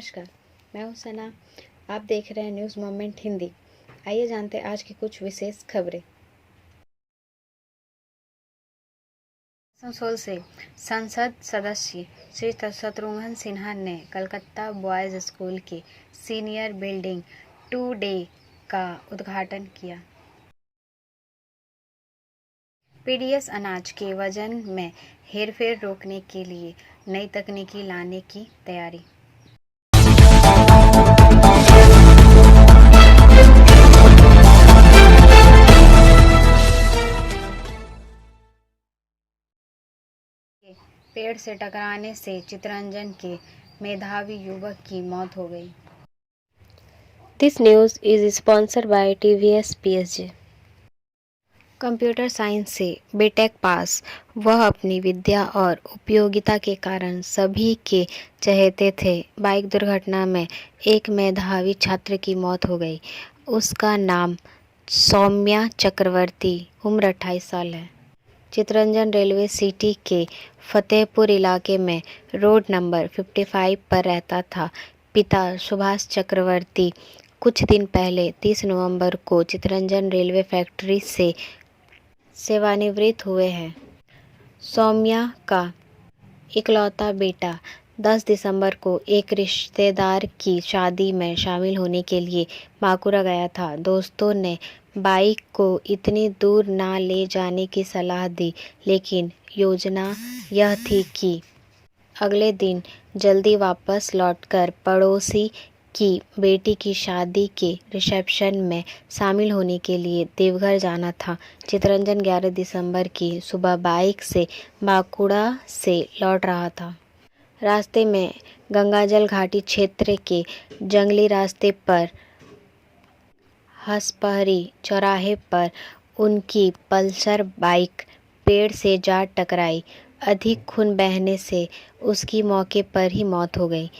नमस्कार, मैं हूँ सना। आप देख रहे हैं न्यूज़ मोमेंट हिंदी। आइए जानते हैं आज की कुछ विशेष खबरें। आसनसोल से संसद सदस्य श्री शत्रुघ्न सिन्हा ने कलकत्ता बॉयज स्कूल की सीनियर बिल्डिंग 2 का उद्घाटन किया। पीडीएस अनाज के वजन में हेरफेर रोकने के लिए नई तकनीकी लाने की तैयारी। पेड़ से टकराने से चितरंजन के मेधावी युवक की मौत हो गई। This news is sponsored by TVS PSG. Computer science से बीटेक पास, वह अपनी विद्या और उपयोगिता के कारण सभी के चहेते थे। बाइक दुर्घटना में एक मेधावी छात्र की मौत हो गई। उसका नाम सौम्या चक्रवर्ती, उम्र 28 साल है। चितरंजन रेलवे सिटी के फतेहपुर इलाके में रोड नंबर 55 पर रहता था। पिता सुभाष चक्रवर्ती कुछ दिन पहले 30 नवंबर को चितरंजन रेलवे फैक्ट्री से सेवानिवृत्त हुए हैं। सौम्या का इकलौता बेटा 10 दिसंबर को एक रिश्तेदार की शादी में शामिल होने के लिए बांकुरा गया था। दोस्तों ने बाइक को इतनी दूर ना ले जाने की सलाह दी, लेकिन योजना यह थी कि अगले दिन जल्दी वापस लौटकर पड़ोसी की बेटी की शादी के रिसेप्शन में शामिल होने के लिए देवघर जाना था। चितरंजन 11 दिसंबर की सुबह बाइक से बांकुड़ा से लौट रहा था। रास्ते में गंगाजल घाटी क्षेत्र के जंगली रास्ते पर हसपहरी चौराहे पर उनकी पल्सर बाइक पेड़ से जा टकराई। अधिक खून बहने से उसकी मौके पर ही मौत हो गई।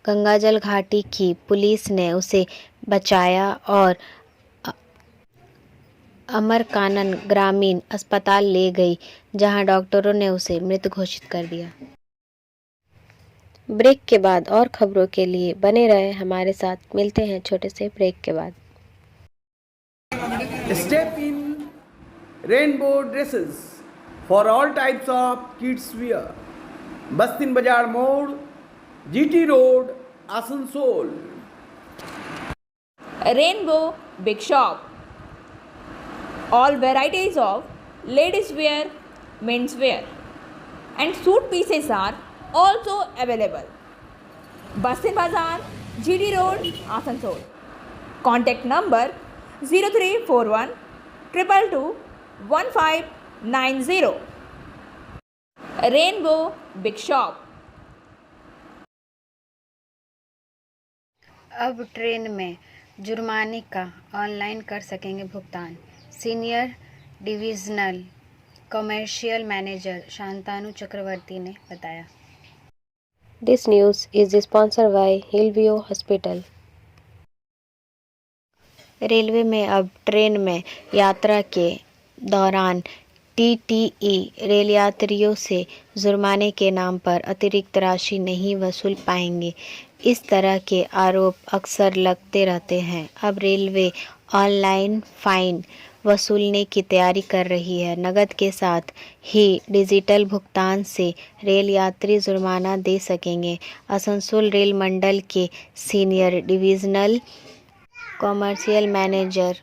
गंगाजल घाटी की पुलिस ने उसे बचाया और अमरकानन ग्रामीण अस्पताल ले गई, जहां डॉक्टरों ने उसे मृत घोषित कर दिया। ब्रेक के बाद और खबरों के लिए बने रहे हमारे साथ। मिलते हैं छोटे से ब्रेक के बाद। Step in rainbow dresses for all types of kids wear. Bastin Bazaar Mode, GT Road, Asansol. Rainbow Big Shop. All varieties of ladies wear, men's wear, and suit pieces are also available. Bastin Bazaar, GD Road, Asansol. Contact number 0341 222 1590. Rainbow Big Shop. अब train में जुर्माने का online कर सकेंगे भुगतान। Senior divisional commercial manager Shantanu Chakraborty ने बताया। This news is sponsored by Hillview Hospital. Railway में अब ट्रेन में यात्रा के दौरान टीटीई रेल यात्रियों से जुर्माने के नाम पर अतिरिक्त राशि नहीं वसूल पाएंगे। इस तरह के आरोप अक्सर लगते रहते हैं। अब रेलवे ऑनलाइन फाइन वसूलने की तैयारी कर रही है। नकद के साथ ही डिजिटल भुगतान से रेल यात्री जुर्माना दे सकेंगे। आसनसोल रेल मंडल के senior divisional commercial manager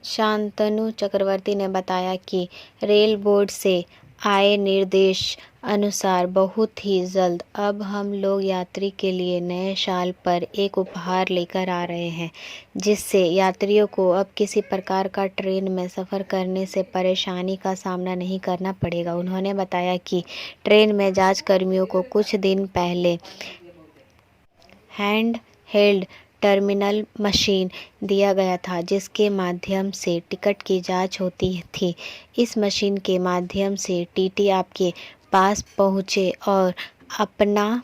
Shantanu Chakraborty ने बताया कि रेल बोर्ड से आए निर्देश अनुसार बहुत ही जल्द अब हम लोग यात्री के लिए नए साल पर एक उपहार लेकर आ रहे हैं, जिससे यात्रियों को अब किसी प्रकार का ट्रेन में सफ़र करने से परेशानी का सामना नहीं करना पड़ेगा। उन्होंने बताया कि ट्रेन में जांच कर्मियों को कुछ दिन पहले हैंड हेल्ड टर्मिनल मशीन दिया गया था, जिसके माध्यम से टिकट की जांच होती थी। इस मशीन के माध्यम से टीटी आपके पास पहुंचे और अपना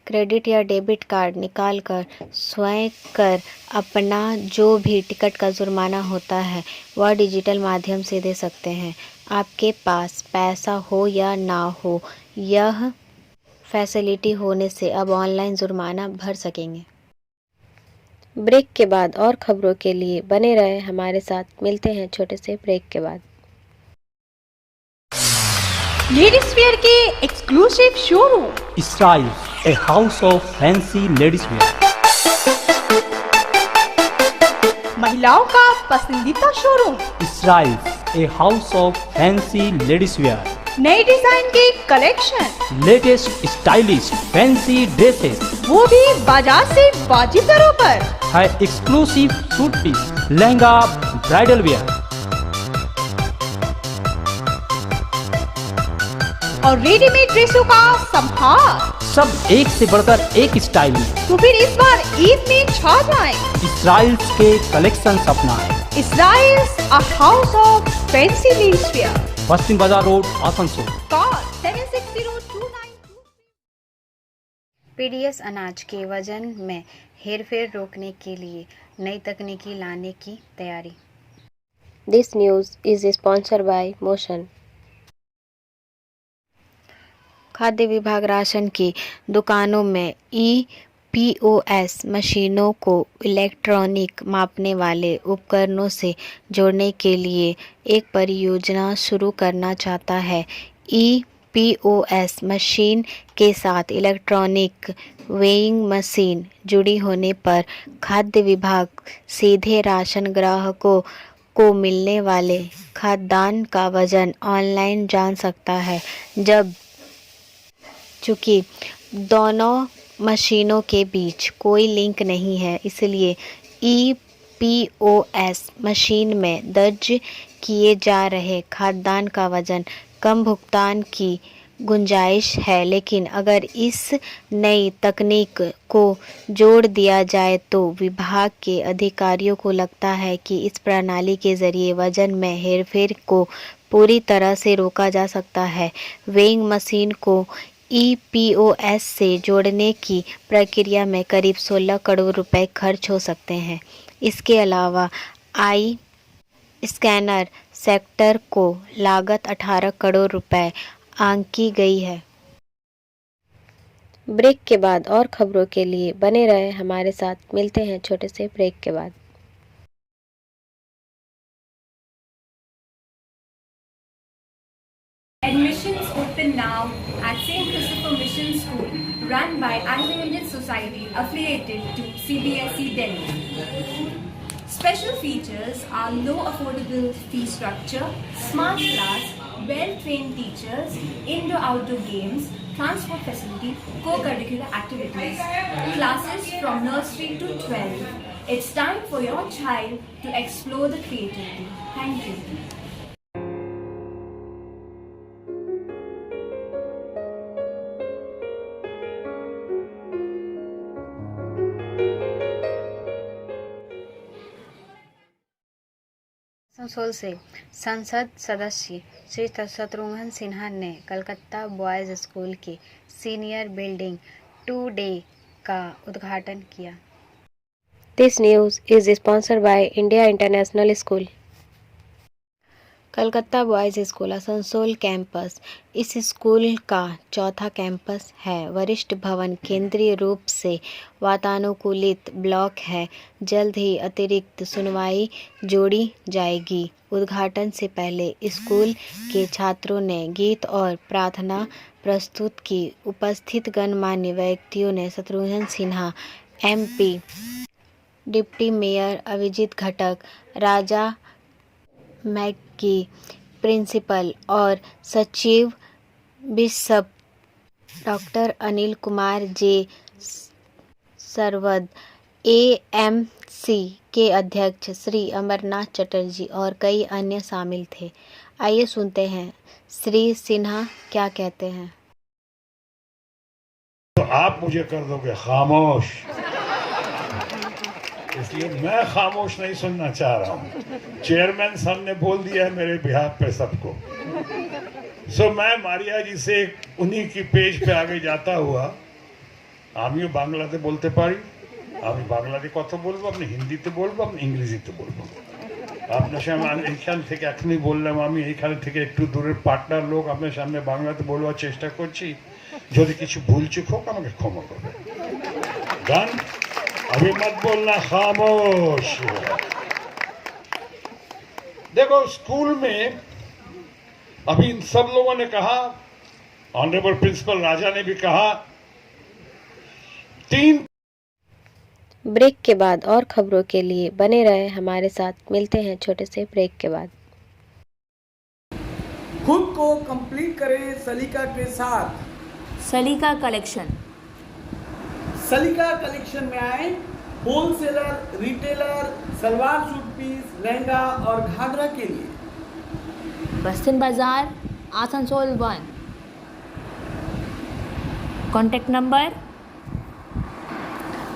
क्रेडिट या डेबिट कार्ड निकालकर स्वयं कर अपना जो भी टिकट का जुर्माना होता है वह डिजिटल माध्यम से दे सकते हैं। आपके पास पैसा हो या ना हो, यह फैसिलिटी होने से अब ऑनलाइन जुर्माना भर सकेंगे। ब्रेक के बाद और खबरों के लिए बने रहे हमारे साथ। मिलते हैं छोटे से ब्रेक के बाद। लेडीज वेयर के exclusive showroom Style, a house of fancy ladies wear. महिलाओं का पसंदीदा showroom, Style, a house of fancy ladies wear. नए डिजाइन के collection, Latest stylish fancy dresses वो भी बाजार से वाजिब दरों पर। है exclusive suit piece, lehenga, bridal wear. और रेडीमेड ड्रेसों का संभार। सब एक से बढ़कर एक स्टाइल में। तो फिर इस बार ईद में छा जाए। Styles के कलेक्शंस अपनाएं। Israel's a house of fancy ladies wear. पश्चिम बाजार रोड, आसनसोल। Call 760292. पीडीएस अनाज के वजन में हेरफेर रोकने के लिए नई तकनीकी लाने की तैयारी। This news is sponsored by motion. खाद्य विभाग राशन की दुकानों में EPOS मशीनों को इलेक्ट्रॉनिक मापने वाले उपकरणों से जोड़ने के लिए एक परियोजना शुरू करना चाहता है। EPOS मशीन के साथ इलेक्ट्रॉनिक वेइंग मशीन जुड़ी होने पर खाद्य विभाग सीधे राशन ग्राहकों को मिलने वाले खाद्यान्न का वजन ऑनलाइन जान सकता है। चूँकि दोनों मशीनों के बीच कोई लिंक नहीं है, इसलिए EPOS मशीन में दर्ज किए जा रहे खाद्यान्न का वजन कम भुगतान की गुंजाइश है। लेकिन अगर इस नई तकनीक को जोड़ दिया जाए तो विभाग के अधिकारियों को लगता है कि इस प्रणाली के जरिए वजन में हेरफेर को पूरी तरह से रोका जा सकता है। वेइंग मशीन को EPOS से जोड़ने की प्रक्रिया में करीब 16 करोड़ रुपए खर्च हो सकते हैं। इसके अलावा आई स्कैनर सेक्टर को लागत 18 करोड़ रुपए आंकी गई है। ब्रेक के बाद और खबरों के लिए बने रहे हमारे साथ। मिलते हैं छोटे से ब्रेक के बाद। Admissions open now at St. Christopher Mission School, run by Anglo-Indian Society affiliated to CBSE Delhi. Special features are low affordable fee structure, smart class, well-trained teachers, indoor-outdoor games, transport facility, co-curricular activities, classes from nursery to 12. It's time for your child to explore the creativity. Thank you. Asansol से संसद सदस्य श्री शत्रुघ्न सिन्हा ने Calcutta boys school के senior building 2 day का उद्घाटन किया। This news is sponsored by India international school. Calcutta boys school Asansol campus इस school का चौथा कैंपस है। वरिष्ठ भवन केंद्रीय रूप से वातानुकूलित ब्लॉक है। जल्द ही अतिरिक्त सुनवाई जोड़ी जाएगी। उद्घाटन से पहले स्कूल के छात्रों ने गीत और प्रार्थना प्रस्तुत की। उपस्थित गणमान्य व्यक्तियों ने Shatrughan Sinha MP, deputy mayor Abhijit Ghatak, Raja Mackey, principal और सचिव bishop doctor Anil Kumar J Sarwad, AMC के अध्यक्ष श्री अमरनाथ चटर्जी और कई अन्य शामिल थे। आइए सुनते हैं श्री सिन्हा क्या कहते हैं। तो आप मुझे कर दोगे खामोश, इसलिए मैं खामोश नहीं सुनना चाह रहा हूँ। चेयरमैन साहब ने बोल दिया है मेरे बिहाफ पे सबको। मैं मारिया जी से उन्हीं की पेज पे आगे जाता हुआ, आमियो बांग्लाते बोलते पारी, আমি বাংলাতে কথা বলবো, আপনি হিন্দিতে বলবো, আপনি ইংরেজিতে বলবো। আপনার সামনে আমি এইখান থেকে এখনই বললাম, আমি এইখান থেকে একটু দূরের পাটনার লোক আপনার সামনে বাংলাতে বলবার চেষ্টা করছি। যদি কিছু ভুল চুক হোক আমাকে ক্ষমা করবে। গান अभी मत बोलना, खामोश। देखो स्कूल में अभी इन सब लोगों ने कहा, ऑनरेबल प्रिंसिपल राजा ने भी कहा, 3 ब्रेक के बाद और खबरों के लिए बने रहे हमारे साथ। मिलते हैं छोटे से ब्रेक के बाद। खुद को कंप्लीट करें सलीका के साथ। सलीका कलेक्शन। सलीका कलेक्शन में आए wholesaler, retailer, salwar suit piece, lehenga और घाघरा के लिए। बस्तिन बाजार, आसनसोल 1। Contact number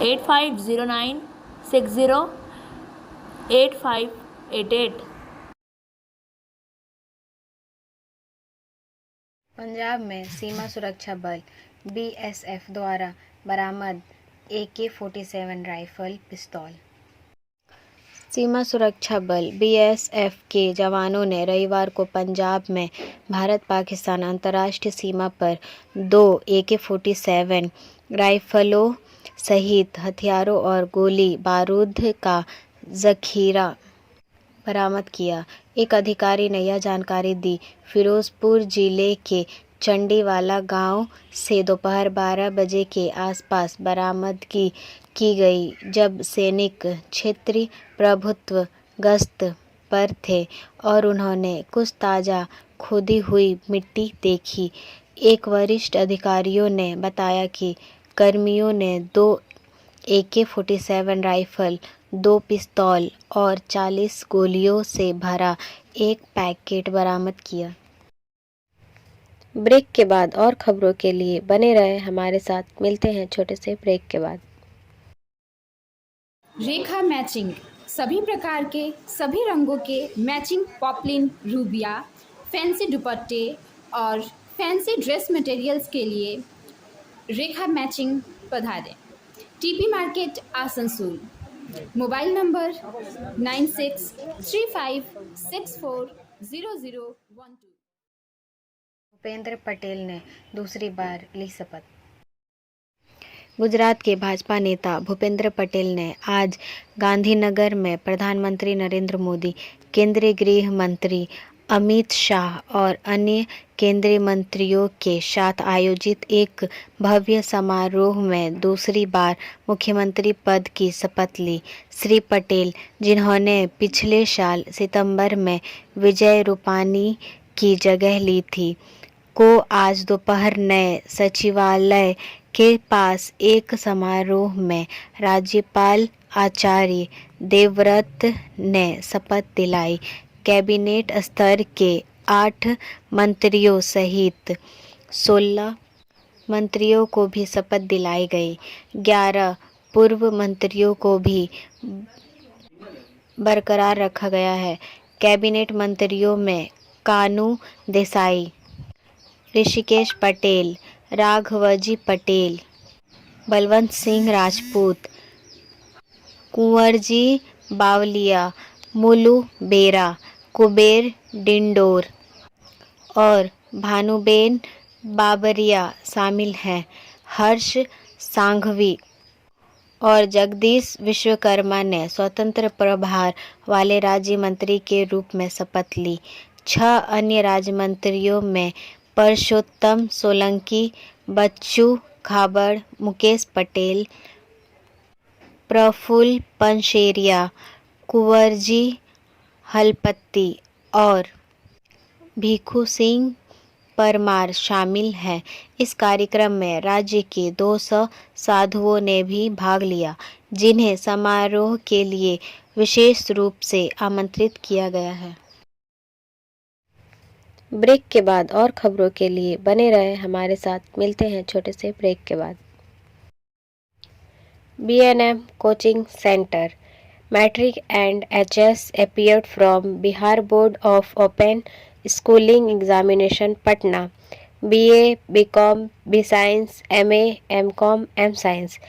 8509608588। पंजाब में सीमा सुरक्षा बल BSF द्वारा बरामद AK-47 राइफल पिस्तौल। सीमा सुरक्षा बल BSF के जवानों ने रविवार को पंजाब में भारत पाकिस्तान अंतर्राष्ट्रीय सीमा पर 2 AK-47 राइफलों सहित हथियारों और गोली बारूद का जखीरा बरामद किया। एक अधिकारी ने यह जानकारी दी। फिरोजपुर जिले के चंडीवाला गांव से दोपहर 12 बजे के आसपास बरामदगी की गई, जब सैनिक क्षेत्रीय प्रभुत्व गश्त पर थे और उन्होंने कुछ ताज़ा खोदी हुई मिट्टी देखी। एक वरिष्ठ अधिकारियों ने बताया कि कर्मियों ने 2 AK-47 राइफल, 2 पिस्तौल और 40 गोलियों से भरा एक पैकेट बरामद किया। ब्रेक के बाद और खबरों के लिए बने रहे हमारे साथ। मिलते हैं छोटे से ब्रेक के बाद। रेखा मैचिंग, सभी प्रकार के सभी रंगों के मैचिंग पॉपलिन, रूबिया, फैंसी दुपट्टे और फैंसी ड्रेस मटेरियल्स के लिए रेखा मैचिंग पधारें। TP market Asansol. Mobile number 9635640012। Bhupendra Patel ने दूसरी बार ली शपथ। गुजरात के भाजपा नेता भूपेंद्र पटेल ने आज गांधीनगर में प्रधानमंत्री नरेंद्र मोदी, केंद्रीय गृह मंत्री अमित शाह और अन्य केंद्रीय मंत्रियों के साथ आयोजित एक भव्य समारोह में दूसरी बार मुख्यमंत्री पद की शपथ ली। श्री पटेल, जिन्होंने पिछले साल सितंबर में विजय रूपानी की जगह ली थी, को आज दोपहर नए सचिवालय के पास एक समारोह में राज्यपाल आचार्य देवव्रत ने शपथ दिलाई। कैबिनेट स्तर के 8 मंत्रियों सहित 16 मंत्रियों को भी शपथ दिलाई गई। 11 पूर्व मंत्रियों को भी बरकरार रखा गया है। कैबिनेट मंत्रियों में कानू देसाई, ऋषिकेश पटेल, राघवजी पटेल, बलवंत सिंह राजपूत, कुंवरजी बावलिया, मुलू बेरा, कुबेर डिंडोर और भानुबेन बाबरिया शामिल हैं। हर्ष सांघवी और जगदीश विश्वकर्मा ने स्वतंत्र प्रभार वाले राज्य मंत्री के रूप में शपथ ली। 6 अन्य राज्य मंत्रियों में परषोत्तम सोलंकी, बच्चू खाबड़, मुकेश पटेल, प्रफुल्ल पंशेरिया, कुंवरजी हलपति और भीखू सिंह परमार शामिल हैं। इस कार्यक्रम में राज्य के 200 साधुओं ने भी भाग लिया, जिन्हें समारोह के लिए विशेष रूप से आमंत्रित किया गया है। ब्रेक के बाद और खबरों के लिए बने रहे हमारे साथ। मिलते हैं छोटे से ब्रेक के बाद। B&M coaching centre matric and HS appeared from Bihar Board of Open Schooling Examination Patna. BA, BCom, B-Science, MA, MCom, M-Science,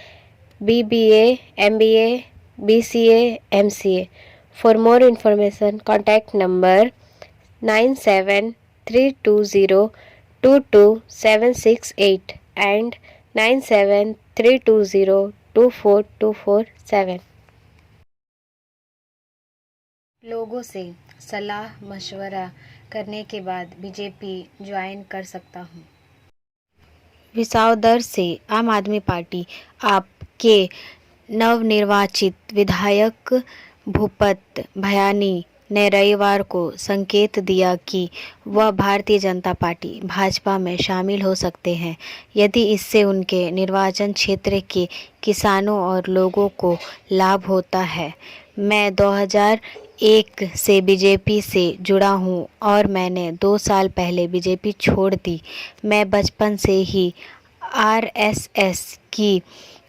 BBA, MBA, BCA, MCA. For more information, contact number 973202 22768 and 9732024247। लोगों से सलाह मशवरा करने के बाद BJP join कर सकता हूँ। विसावदर से आम आदमी पार्टी आप के नवनिर्वाचित विधायक भूपत भयानी ने रविवार को संकेत दिया कि वह भारतीय जनता पार्टी भाजपा में शामिल हो सकते हैं यदि इससे उनके निर्वाचन क्षेत्र के किसानों और लोगों को लाभ होता है। मैं 2001 से बीजेपी से जुड़ा हूं और मैंने 2 साल पहले बीजेपी छोड़ दी। मैं बचपन से ही आरएसएस की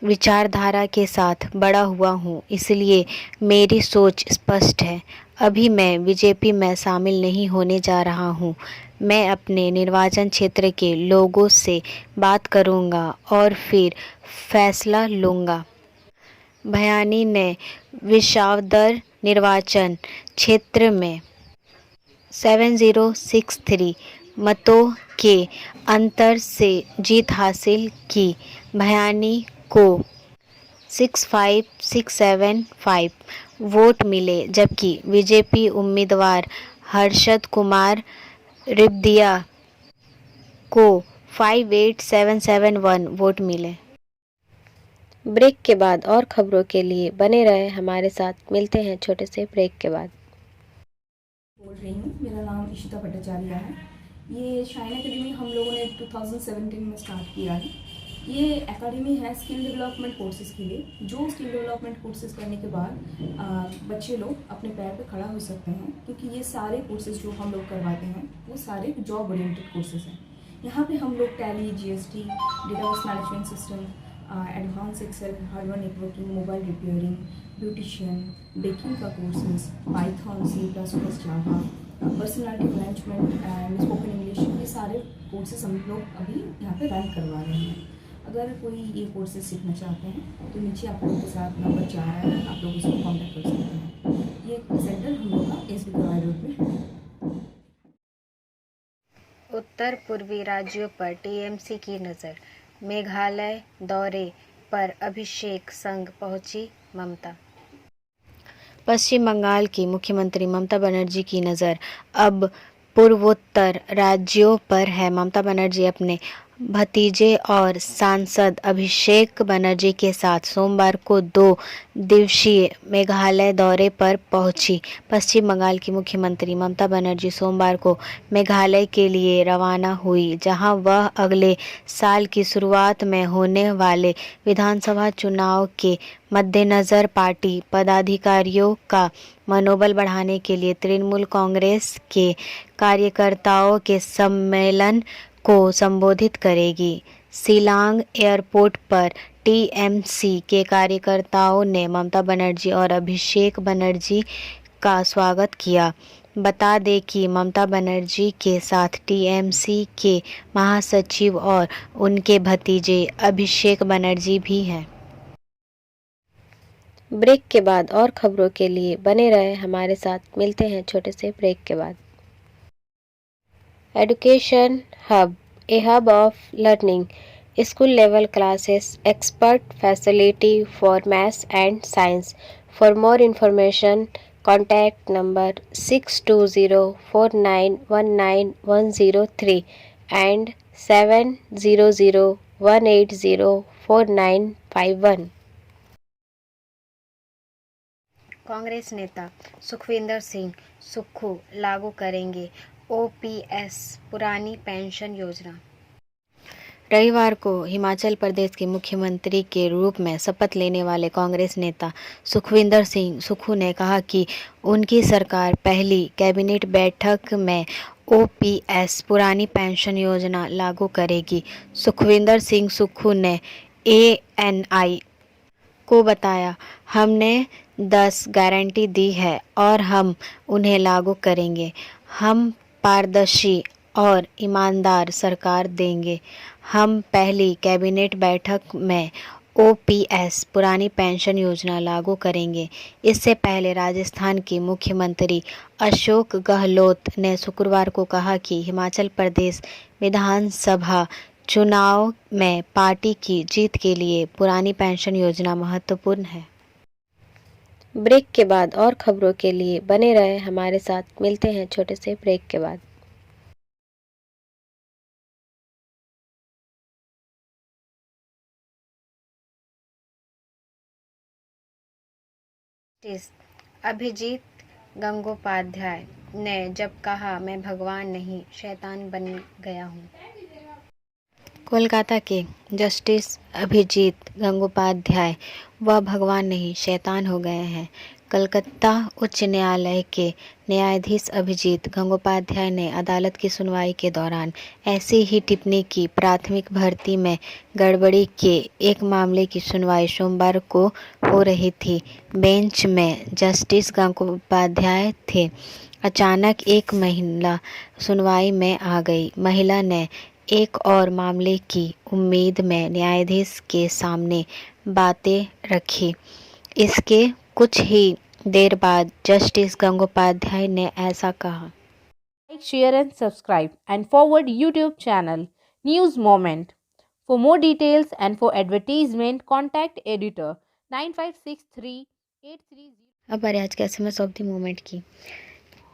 विचारधारा के साथ बड़ा हुआ हूं, इसलिए मेरी सोच स्पष्ट है। अभी मैं बीजेपी में शामिल नहीं होने जा रहा हूं। मैं अपने निर्वाचन क्षेत्र के लोगों से बात करूंगा और फिर फैसला लूंगा। भयानी ने विसावदर निर्वाचन क्षेत्र में 7063 मतों के अंतर से जीत हासिल की। भयानी को 65675 वोट मिले जबकि बीजेपी उम्मीदवार हर्षद कुमार रिब्दिया को 58771 वोट मिले। ब्रेक के बाद और खबरों के लिए बने रहे हमारे साथ। मिलते हैं छोटे से ब्रेक के बाद। बोल रही हूँ, मेरा नाम इशिता भट्टाचार्य है। ये शाइन एकेडमी हम लोगों ने 2017 में स्टार्ट किया है। ये एकेडमी है स्किल डेवलपमेंट कोर्सेज़ के लिए। जो स्किल डेवलपमेंट कोर्सेज़ करने के बाद बच्चे लोग अपने पैर पे खड़ा हो सकते हैं, क्योंकि ये सारे कोर्सेज़ जो हम लोग करवाते हैं वो सारे जॉब ओरिएंटेड कोर्सेज़ हैं। यहाँ पे हम लोग Tally, GST, database management system, advance Excel, hardware networking, mobile repairing, beautician, baking का courses, Python, C++, Java, personality management and spoken English, ये सारे कोर्सेज हम लोग अभी यहाँ पे रन करवा रहे हैं। अगर कोई ये कोर्सेज सीखना चाहते हैं तो नीचे आप लोगों के साथ नंबर जा रहा है, आप लोग उसको कॉन्टैक्ट कर सकते हैं। ये सेंटर हम लोग का SB कवाई रोड पे है। उत्तर पूर्वी राज्यों पर टीएमसी की नज़र। मेघालय दौरे पर अभिषेक संग पहुंची ममता। पश्चिम बंगाल की मुख्यमंत्री ममता बनर्जी की नज़र अब पूर्वोत्तर राज्यों पर है। ममता बनर्जी अपने भतीजे और सांसद अभिषेक बनर्जी के साथ सोमवार को 2 दिवसीय मेघालय दौरे पर पहुंची। पश्चिम बंगाल की मुख्यमंत्री ममता बनर्जी सोमवार को मेघालय के लिए रवाना हुई, जहां वह अगले साल की शुरुआत में होने वाले विधानसभा चुनाव के मद्देनज़र पार्टी पदाधिकारियों का मनोबल बढ़ाने के लिए तृणमूल कांग्रेस के कार्यकर्ताओं के सम्मेलन को संबोधित करेगी। शिलांग एयरपोर्ट पर टीएमसी के कार्यकर्ताओं ने ममता बनर्जी और अभिषेक बनर्जी का स्वागत किया। बता दें कि ममता बनर्जी के साथ टीएमसी के महासचिव और उनके भतीजे अभिषेक बनर्जी भी हैं। ब्रेक के बाद और खबरों के लिए बने रहे हमारे साथ। मिलते हैं छोटे से ब्रेक के बाद। Education Hub, a hub of learning, school level classes, expert facility for maths and science. For more information, contact number 6204919 and 7001804951। Congress नेता सुखविंदर सिंह सुक्खू लागू करेंगे ओपीएस पुरानी पेंशन योजना। रविवार को हिमाचल प्रदेश के मुख्यमंत्री के रूप में शपथ लेने वाले कांग्रेस नेता सुखविंदर सिंह सुक्खू ने कहा कि उनकी सरकार पहली कैबिनेट बैठक में ओपीएस पुरानी पेंशन योजना लागू करेगी। सुखविंदर सिंह सुक्खू ने एएनआई को बताया, हमने 10 गारंटी दी है और हम उन्हें लागू करेंगे। हम पारदर्शी और ईमानदार सरकार देंगे। हम पहली कैबिनेट बैठक में ओपीएस पुरानी पेंशन योजना लागू करेंगे। इससे पहले राजस्थान के मुख्यमंत्री अशोक गहलोत ने शुक्रवार को कहा कि हिमाचल प्रदेश विधानसभा चुनाव में पार्टी की जीत के लिए पुरानी पेंशन योजना महत्वपूर्ण है। ब्रेक के बाद और खबरों के लिए बने रहे हमारे साथ। मिलते हैं छोटे से ब्रेक के बाद। अभिजीत गंगोपाध्याय ने जब कहा मैं भगवान नहीं शैतान बन गया हूँ। कोलकाता के जस्टिस अभिजीत गंगोपाध्याय वह भगवान नहीं शैतान हो गए हैं। कलकत्ता उच्च न्यायालय के न्यायाधीश अभिजीत गंगोपाध्याय ने अदालत की सुनवाई के दौरान ऐसी ही टिप्पणी की। प्राथमिक भर्ती में गड़बड़ी के एक मामले की सुनवाई सोमवार को हो रही थी। बेंच में जस्टिस गंगोपाध्याय थे। अचानक एक महिला सुनवाई में आ गई। महिला ने एक और मामले की उम्मीद में न्यायाधीश के सामने बातें रखी। इसके कुछ ही देर बाद जस्टिस गंगोपाध्याय ने ऐसा कहा। Like, share and subscribe and forward YouTube channel News Moment. For more details and for advertisement, contact editor 956383. अब बारी आज के SMS ऑफ द मोमेंट की।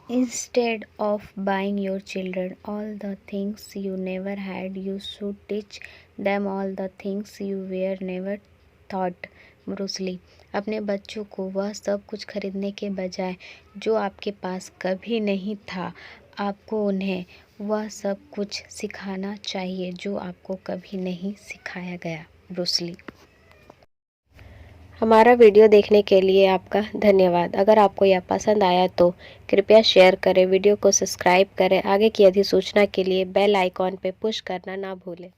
Instead of buying your children all the things you never had, you should teach them all the things you were never taught. Bruce Lee. अपने बच्चों को वह सब कुछ खरीदने के बजाय जो आपके पास कभी नहीं था, आपको उन्हें वह सब कुछ सिखाना चाहिए जो आपको कभी नहीं सिखाया गया। Bruce Lee. हमारा वीडियो देखने के लिए आपका धन्यवाद। अगर आपको यह पसंद आया तो कृपया शेयर करें, वीडियो को सब्सक्राइब करें। आगे की अधिसूचना के लिए बेल आइकॉन पर पुश करना ना भूलें।